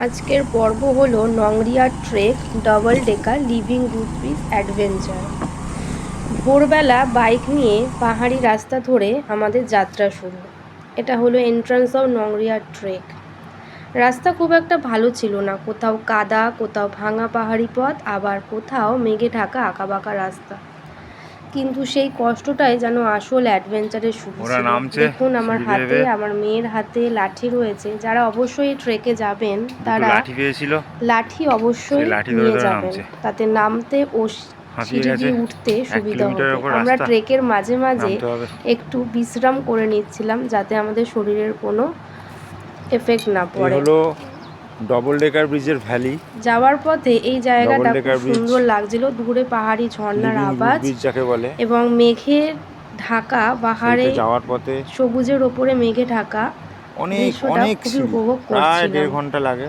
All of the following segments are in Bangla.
আজকের পর্ব হলো Nongriat trek double decker living root bridge adventure. ভোরবেলা বাইক নিয়ে পাহাড়ি রাস্তা ধরে আমাদের যাত্রা শুরু। এটা হলো এন্ট্রান্স অফ নংরিয়া ট্রেক। রাস্তা খুব একটা ভালো ছিল না, কোথাও কাদা, কোথাও ভাঙা পাহাড়ি পথ, আবার কোথাও মেঘে ঢাকা আঁকাবাঁকা রাস্তা। কিন্তু সেই কষ্টটাই যেন আসল অ্যাডভেঞ্চারের শুরু ছিল। দেখুন আমার হাতে, আমার মেয়ের হাতে লাঠি রয়েছে। যারা অবশ্যই ট্রেকে যাবেন তারা লাঠি অবশ্যই নিয়ে যাবেন, তাতে নামতে ও সিঁড়ি দিয়ে উঠতে সুবিধা হবে। আমরা ট্রেকের মাঝে মাঝে একটু বিশ্রাম করে নিচ্ছিলাম যাতে আমাদের শরীরের কোনো এফেক্ট না পড়ে। ডবল ডেকার ব্রিজের ভ্যালি যাওয়ার পথে এই জায়গাটা খুব সুন্দর লাগছিল, দূরে পাহাড়ি ঝর্ণার আওয়াজ এবং মেঘের ঢাকা পাহাড়ে যাওয়ার পথে সবুজের ওপরে মেঘে ঢাকা দৃশ্যটা খুবই উপভোগ করছিলাম। 1.5 ঘন্টা লাগে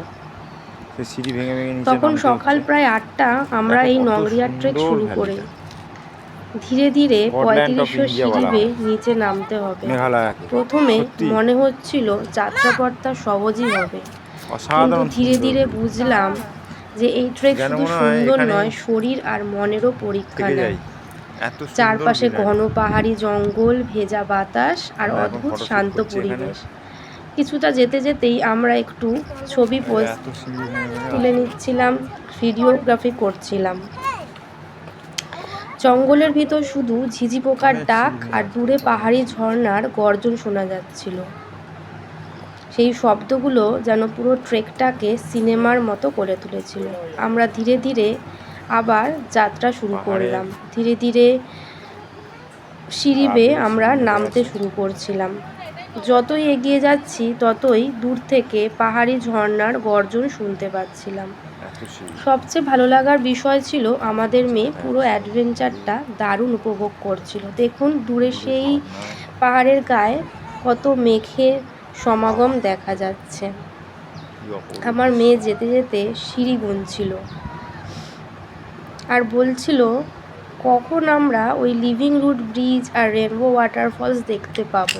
সিঁড়ি ভেঙে ভেঙে নিচে তখন সকাল প্রায় 8টা। আমরা এই নংরিয়া ট্রেক শুরু করি। ধীরে ধীরে 3500 সিঁড়ি বেয়ে নিচে নামতে হবে। প্রথমে মনে হচ্ছিল যাত্রাপথটা সহজই হবে, কিন্তু ধীরে ধীরে বুঝলাম যে এই ট্রেক শুধু সুন্দর নয়, শরীর আর মনেরও পরীক্ষা নেয়। চারপাশে ঘন পাহাড়ি জঙ্গল, ভেজা বাতাস আর অদ্ভুত শান্ত পরিবেশ। কিছুটা যেতে যেতেই আমরা একটু ছবি পোজ তুলে নিচ্ছিলাম, ভিডিওগ্রাফি করছিলাম। জঙ্গলের ভিতর শুধু ঝিঝি পোকার ডাক আর দূরে পাহাড়ি ঝর্ণার গর্জন শোনা যাচ্ছিল। সেই শব্দগুলো যেন পুরো ট্রেকটাকে সিনেমার মতো করে তুলেছিল। আমরা ধীরে ধীরে আবার যাত্রা শুরু করলাম। ধীরে ধীরে সিঁড়ি বেয়ে আমরা নামতে শুরু করছিলাম। যতই এগিয়ে যাচ্ছি ততই দূর থেকে পাহাড়ি ঝর্ণার গর্জন শুনতে পাচ্ছিলাম। সবচেয়ে ভালো লাগার বিষয় ছিল আমাদের মেয়ে পুরো অ্যাডভেঞ্চারটা দারুণ উপভোগ করছিল। দেখুন দূরে সেই পাহাড়ের গায়ে কত মেঘের সমাগম দেখা যাচ্ছে। আমার মেয়ে যেতে যেতে সিঁড়ি গুনছিল আর বলছিল কখন আমরা ওই লিভিং রুট ব্রিজ আর রেনবো ওয়াটারফলস দেখতে পাবো।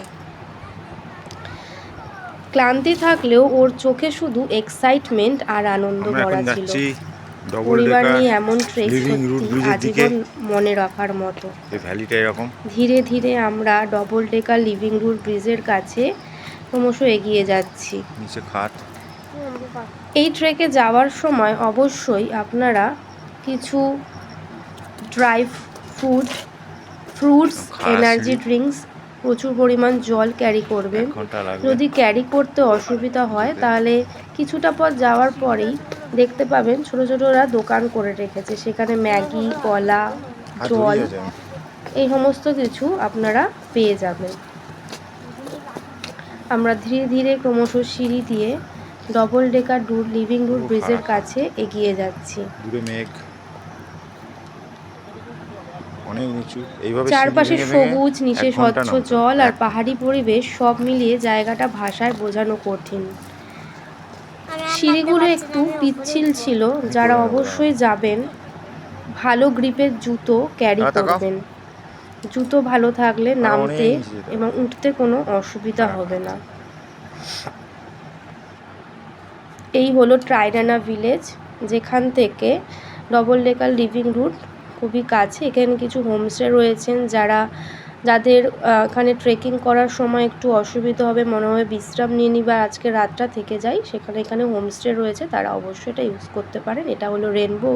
ক্লান্তি থাকলেও ওর চোখে শুধু এক্সাইটমেন্ট আর আনন্দ ভরা ছিল। পরিবার নিয়ে এমন ট্রেক সত্যি আজীবন মনে রাখার মতো। ধীরে ধীরে আমরা ডবল ডেকার লিভিং রুট ব্রিজের কাছে ক্রমশ এগিয়ে যাচ্ছি। এই ট্রেকে যাওয়ার সময় অবশ্যই আপনারা কিছু ড্রাই ফ্রুটস, এনার্জি ড্রিঙ্কস, প্রচুর পরিমাণ জল ক্যারি করবেন। যদি ক্যারি করতে অসুবিধা হয় তাহলে কিছুটা পথ যাওয়ার পরেই দেখতে পাবেন ছোট ছোটরা দোকান করে রেখেছে, সেখানে ম্যাগি, কলা, জল এই সমস্ত কিছু আপনারা পেয়ে যাবেন। আমরা ধীরে ধীরে ক্রমশ সিঁড়ি দিয়ে ডবল ডেকার লিভিং রুট ব্রিজের কাছে এগিয়ে যাচ্ছি। চারপাশে সবুজ, নিচে স্বচ্ছ জল আর পাহাড়ি পরিবেশ, সব মিলিয়ে জায়গাটা ভাষায় বোঝানো কঠিন। সিঁড়িগুলো একটু পিচ্ছিল ছিল। যারা অবশ্যই যাবেন ভালো গ্রিপের জুতো ক্যারি করবেন। জুতো ভালো থাকলে নামতে এবং উঠতে কোনো অসুবিধা হবে না। এই হলো ট্রাইডানা ভিলেজ, যেখান থেকে ডবল ডেকার লিভিং রুট খুবই কাছে। এখানে কিছু হোমস্টে রয়েছেন, যাদের এখানে ট্রেকিং করার সময় একটু অসুবিধা হবে, মনে হয় বিশ্রাম নিয়ে নিবার আজকে রাতটা থেকে যাই, এখানে হোমস্টে রয়েছে, তারা অবশ্যই এটা ইউজ করতে পারেন। এটা হলো রেনবো